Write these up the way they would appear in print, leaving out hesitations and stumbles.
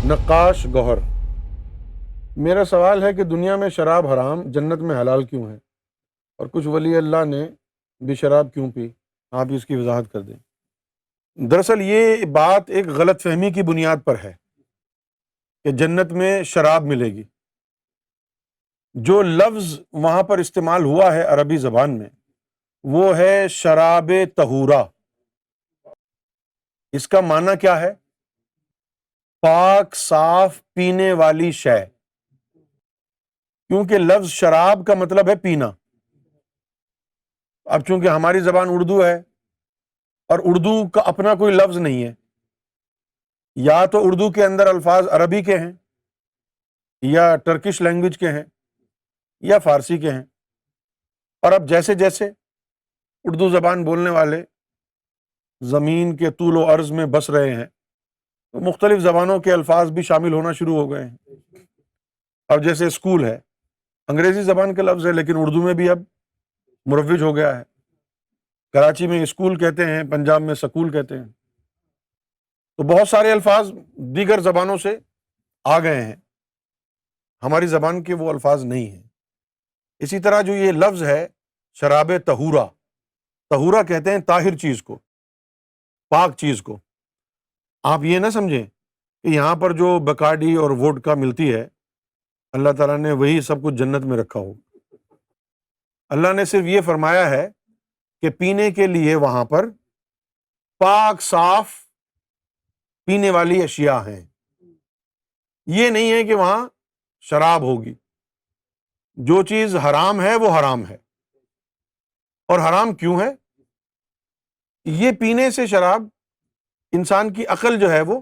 نقاش گوہر، میرا سوال ہے کہ دنیا میں شراب حرام، جنت میں حلال کیوں ہے؟ اور کچھ ولی اللہ نے بھی شراب کیوں پی؟ آپ اس کی وضاحت کر دیں۔ دراصل یہ بات ایک غلط فہمی کی بنیاد پر ہے کہ جنت میں شراب ملے گی۔ جو لفظ وہاں پر استعمال ہوا ہے عربی زبان میں وہ ہے شراب طہورہ۔ اس کا معنی کیا ہے؟ پاک صاف پینے والی شے، کیونکہ لفظ شراب کا مطلب ہے پینا۔ اب چونکہ ہماری زبان اردو ہے اور اردو کا اپنا کوئی لفظ نہیں ہے، یا تو اردو کے اندر الفاظ عربی کے ہیں یا ٹرکش لینگویج کے ہیں یا فارسی کے ہیں، اور اب جیسے جیسے اردو زبان بولنے والے زمین کے طول و عرض میں بس رہے ہیں تو مختلف زبانوں کے الفاظ بھی شامل ہونا شروع ہو گئے ہیں۔ اب جیسے اسکول ہے، انگریزی زبان کا لفظ ہے لیکن اردو میں بھی اب مروج ہو گیا ہے۔ کراچی میں اسکول کہتے ہیں، پنجاب میں سکول کہتے ہیں، تو بہت سارے الفاظ دیگر زبانوں سے آ گئے ہیں، ہماری زبان کے وہ الفاظ نہیں ہیں۔ اسی طرح جو یہ لفظ ہے شراب طہورہ، طہورہ کہتے ہیں طاہر چیز کو، پاک چیز کو۔ آپ یہ نہ سمجھیں کہ یہاں پر جو بکارڈی اور ووڈکا ملتی ہے اللہ تعالیٰ نے وہی سب کچھ جنت میں رکھا ہو۔ اللہ نے صرف یہ فرمایا ہے کہ پینے کے لیے وہاں پر پاک صاف پینے والی اشیاء ہیں۔ یہ نہیں ہے کہ وہاں شراب ہوگی۔ جو چیز حرام ہے وہ حرام ہے، اور حرام کیوں ہے؟ یہ پینے سے شراب انسان کی عقل جو ہے وہ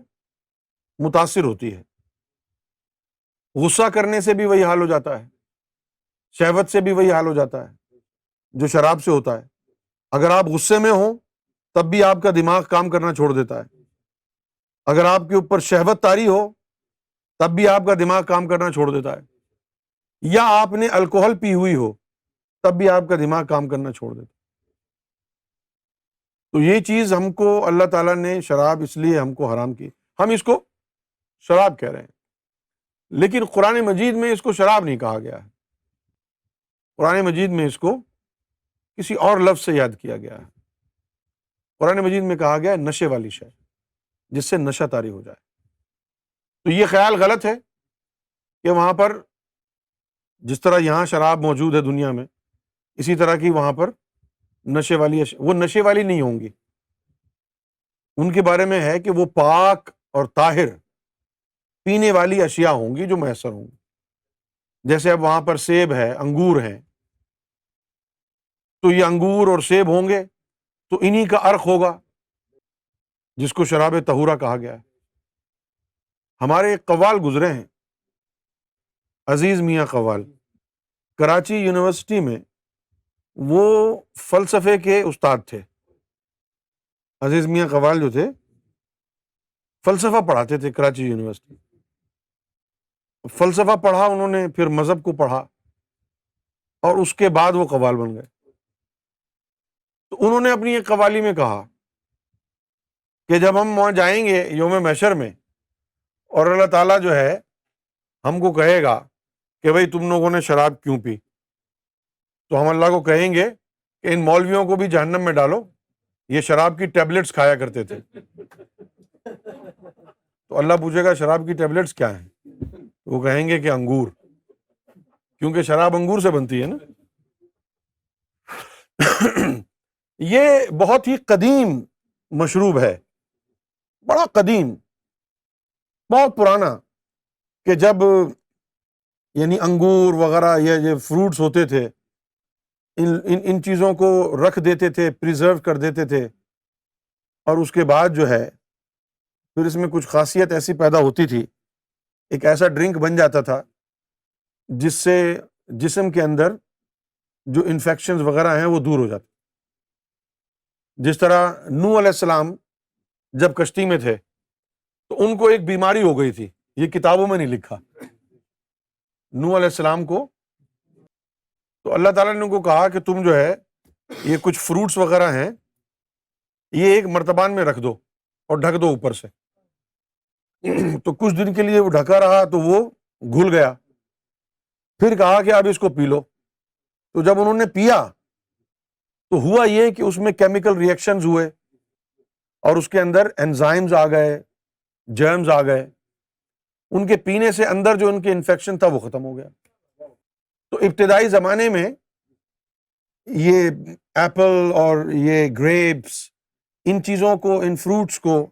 متاثر ہوتی ہے، غصہ کرنے سے بھی وہی حال ہو جاتا ہے، شہوت سے بھی وہی حال ہو جاتا ہے جو شراب سے ہوتا ہے۔ اگر آپ غصے میں ہوں تب بھی آپ کا دماغ کام کرنا چھوڑ دیتا ہے، اگر آپ کے اوپر شہوت طاری ہو تب بھی آپ کا دماغ کام کرنا چھوڑ دیتا ہے، یا آپ نے الکوہل پی ہوئی ہو تب بھی آپ کا دماغ کام کرنا چھوڑ دیتا ہے۔ تو یہ چیز ہم کو اللہ تعالیٰ نے شراب اس لیے ہم کو حرام کی، ہم اس کو شراب کہہ رہے ہیں، لیکن قرآن مجید میں اس کو شراب نہیں کہا گیا ہے۔ قرآن مجید میں اس کو کسی اور لفظ سے یاد کیا گیا ہے۔ قرآن مجید میں کہا گیا ہے نشے والی شے، جس سے نشہ طاری ہو جائے۔ تو یہ خیال غلط ہے کہ وہاں پر جس طرح یہاں شراب موجود ہے دنیا میں، اسی طرح کی وہاں پر نشے والی وہ نشے والی نہیں ہوں گی۔ ان کے بارے میں ہے کہ وہ پاک اور طاہر پینے والی اشیاء ہوں گی جو میسر ہوں گی۔ جیسے اب وہاں پر سیب ہے، انگور ہیں، تو یہ انگور اور سیب ہوں گے تو انہی کا عرق ہوگا جس کو شراب طہورہ کہا گیا ہے۔ ہمارے ایک قوال گزرے ہیں، عزیز میاں قوال، کراچی یونیورسٹی میں وہ فلسفے کے استاد تھے۔ عزیز میاں قوال جو تھے فلسفہ پڑھاتے تھے کراچی یونیورسٹی۔ فلسفہ پڑھا انہوں نے، پھر مذہب کو پڑھا، اور اس کے بعد وہ قوال بن گئے۔ تو انہوں نے اپنی ایک قوالی میں کہا کہ جب ہم وہاں جائیں گے یوم محشر میں، اور اللہ تعالیٰ جو ہے ہم کو کہے گا کہ بھئی تم لوگوں نے شراب کیوں پی، تو ہم اللہ کو کہیں گے کہ ان مولویوں کو بھی جہنم میں ڈالو، یہ شراب کی ٹیبلٹس کھایا کرتے تھے۔ تو اللہ پوچھے گا شراب کی ٹیبلٹس کیا ہیں؟ وہ کہیں گے کہ انگور، کیونکہ شراب انگور سے بنتی ہے نا۔ یہ بہت ہی قدیم مشروب ہے، بڑا قدیم، بہت پرانا، کہ جب یعنی انگور وغیرہ یہ فروٹس ہوتے تھے، ان چیزوں کو رکھ دیتے تھے، پریزرو کر دیتے تھے، اور اس کے بعد جو ہے پھر اس میں کچھ خاصیت ایسی پیدا ہوتی تھی، ایک ایسا ڈرنک بن جاتا تھا جس سے جسم کے اندر جو انفیکشنز وغیرہ ہیں وہ دور ہو جاتے۔ جس طرح نوح علیہ السلام جب کشتی میں تھے تو ان کو ایک بیماری ہو گئی تھی، یہ کتابوں میں نہیں لکھا۔ نوح علیہ السلام کو تو اللہ تعالیٰ نے ان کو کہا کہ تم جو ہے یہ کچھ فروٹس وغیرہ ہیں یہ ایک مرتبان میں رکھ دو اور ڈھک دو اوپر سے، تو کچھ دن کے لیے وہ ڈھکا رہا تو وہ گھل گیا، پھر کہا کہ اب اس کو پی لو۔ تو جب انہوں نے پیا تو ہوا یہ کہ اس میں کیمیکل ری ایکشنز ہوئے اور اس کے اندر انزائمز آ گئے، جرمز آ گئے، ان کے پینے سے اندر جو ان کے انفیکشن تھا وہ ختم ہو گیا۔ تو ابتدائی زمانے میں یہ ایپل اور یہ گریپس، ان چیزوں کو، ان فروٹس کو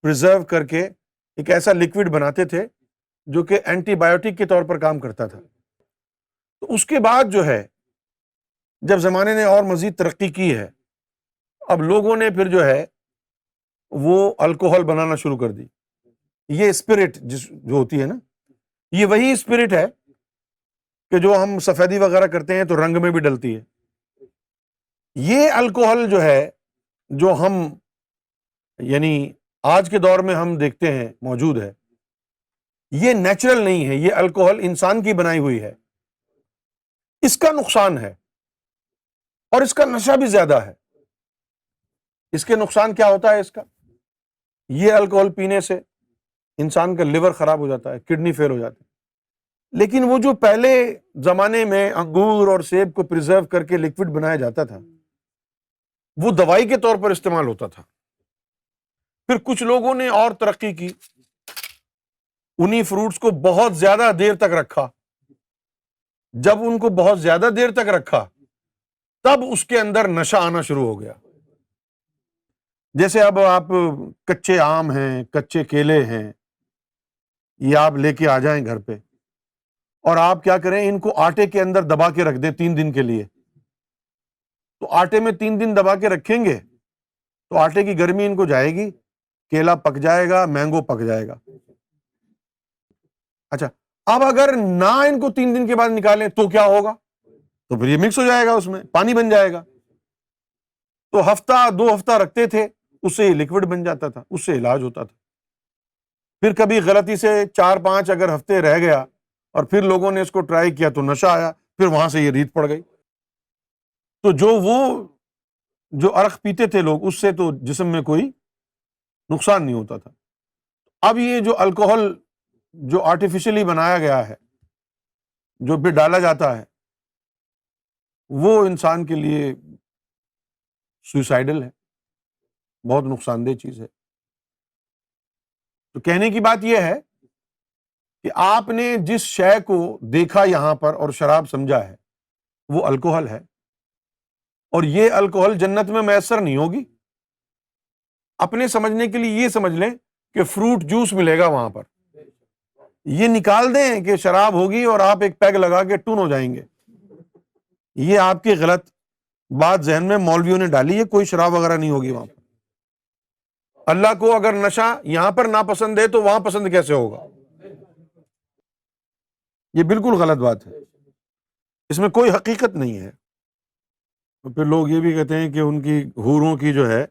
پریزرو کر کے ایک ایسا لکوڈ بناتے تھے جو کہ اینٹی بایوٹک کے طور پر کام کرتا تھا۔ تو اس کے بعد جو ہے جب زمانے نے اور مزید ترقی کی ہے، اب لوگوں نے پھر جو ہے وہ الکوہل بنانا شروع کر دی۔ یہ اسپرٹ جو ہوتی ہے نا، یہ وہی اسپرٹ ہے کہ جو ہم سفیدی وغیرہ کرتے ہیں تو رنگ میں بھی ڈلتی ہے۔ یہ الکوہل جو ہے، جو ہم یعنی آج کے دور میں ہم دیکھتے ہیں موجود ہے، یہ نیچرل نہیں ہے، یہ الکوہل انسان کی بنائی ہوئی ہے۔ اس کا نقصان ہے اور اس کا نشہ بھی زیادہ ہے۔ اس کے نقصان کیا ہوتا ہے؟ اس کا یہ الکوہل پینے سے انسان کا لیور خراب ہو جاتا ہے، کڈنی فیل ہو جاتی ہے۔ لیکن وہ جو پہلے زمانے میں انگور اور سیب کو پریزرو کر کے لکوڈ بنایا جاتا تھا، وہ دوائی کے طور پر استعمال ہوتا تھا۔ پھر کچھ لوگوں نے اور ترقی کی، انہی فروٹس کو بہت زیادہ دیر تک رکھا۔ جب ان کو بہت زیادہ دیر تک رکھا تب اس کے اندر نشہ آنا شروع ہو گیا۔ جیسے اب آپ کچے آم ہیں، کچے کیلے ہیں، یہ آپ لے کے آ جائیں گھر پہ اور آپ کیا کریں، ان کو آٹے کے اندر دبا کے رکھ دیں 3 دن کے لیے۔ تو آٹے میں 3 دن دبا کے رکھیں گے تو آٹے کی گرمی ان کو جائے گی، کیلا پک جائے گا، مینگو پک جائے گا۔ اچھا، اب اگر نہ ان کو 3 دن کے بعد نکالیں تو کیا ہوگا؟ تو پھر یہ مکس ہو جائے گا، اس میں پانی بن جائے گا۔ تو ہفتہ 2 ہفتہ رکھتے تھے، اس سے یہ لکوڈ بن جاتا تھا، اس سے علاج ہوتا تھا۔ پھر کبھی غلطی سے 4-5 اگر ہفتے رہ گیا اور پھر لوگوں نے اس کو ٹرائی کیا تو نشہ آیا، پھر وہاں سے یہ ریت پڑ گئی۔ تو جو عرق پیتے تھے لوگ، اس سے تو جسم میں کوئی نقصان نہیں ہوتا تھا۔ اب یہ جو الکوہل جو آرٹیفیشلی بنایا گیا ہے، جو بھی ڈالا جاتا ہے، وہ انسان کے لیے سوئسائڈل ہے، بہت نقصان دہ چیز ہے۔ تو کہنے کی بات یہ ہے کہ آپ نے جس شے کو دیکھا یہاں پر اور شراب سمجھا ہے وہ الکوہل ہے، اور یہ الکوہل جنت میں میسر نہیں ہوگی۔ اپنے سمجھنے کے لیے یہ سمجھ لیں کہ فروٹ جوس ملے گا وہاں پر، یہ نکال دیں کہ شراب ہوگی اور آپ ایک پیگ لگا کے ٹون ہو جائیں گے۔ یہ آپ کی غلط بات ذہن میں مولویوں نے ڈالی ہے، کوئی شراب وغیرہ نہیں ہوگی وہاں پر۔ اللہ کو اگر نشہ یہاں پر ناپسند ہے تو وہاں پسند کیسے ہوگا؟ یہ بالکل غلط بات ہے، اس میں کوئی حقیقت نہیں ہے۔ پھر لوگ یہ بھی کہتے ہیں کہ ان کی حوروں کی جو ہے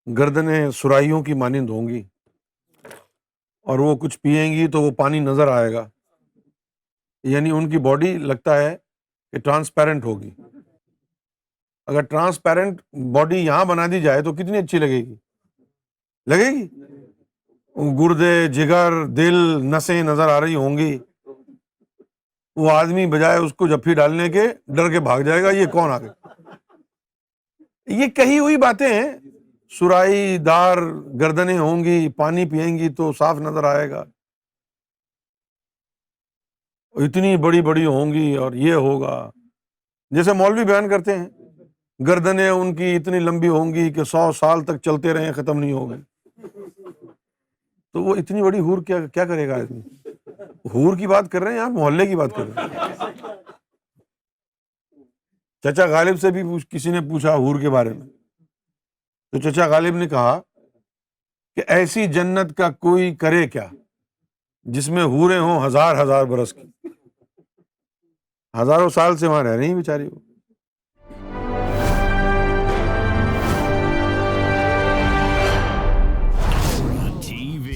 گردنیں سرائیوں کی مانند ہوں گی، اور وہ کچھ پئیں گی تو وہ پانی نظر آئے گا، یعنی ان کی باڈی لگتا ہے کہ ٹرانسپیرنٹ ہوگی۔ اگر ٹرانسپیرنٹ باڈی یہاں بنا دی جائے تو کتنی اچھی لگے گی؟ لگے گی؟ گردے، جگر، دل، نسیں نظر آ رہی ہوں گی، وہ آدمی بجائے اس کو جپھی ڈالنے کے ڈر کے بھاگ جائے گا، یہ کون آ گیا؟ یہ کہی ہوئی باتیں ہیں۔ سرائی دار گردنیں ہوں گی، پانی پئیں گی تو صاف نظر آئے گا، اتنی بڑی بڑی ہوں گی اور یہ ہوگا، جیسے مولوی بیان کرتے ہیں گردنیں ان کی اتنی لمبی ہوں گی کہ 100 سال تک چلتے رہیں ختم نہیں ہوگی۔ تو وہ اتنی بڑی حور کیا کرے گا آدمی؟ حور کی بات کر رہے ہیں آپ، محلے کی بات کر رہے ہیں۔ چچا غالب سے بھی کسی نے پوچھا حور کے بارے میں، تو چچا غالب نے کہا کہ ایسی جنت کا کوئی کرے کیا جس میں حوریں ہوں 1000 برس کی، ہزاروں سال سے وہاں رہ رہی ہیں بیچاری وہ۔ TV,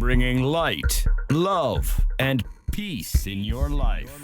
bringing light, love, and peace in your life.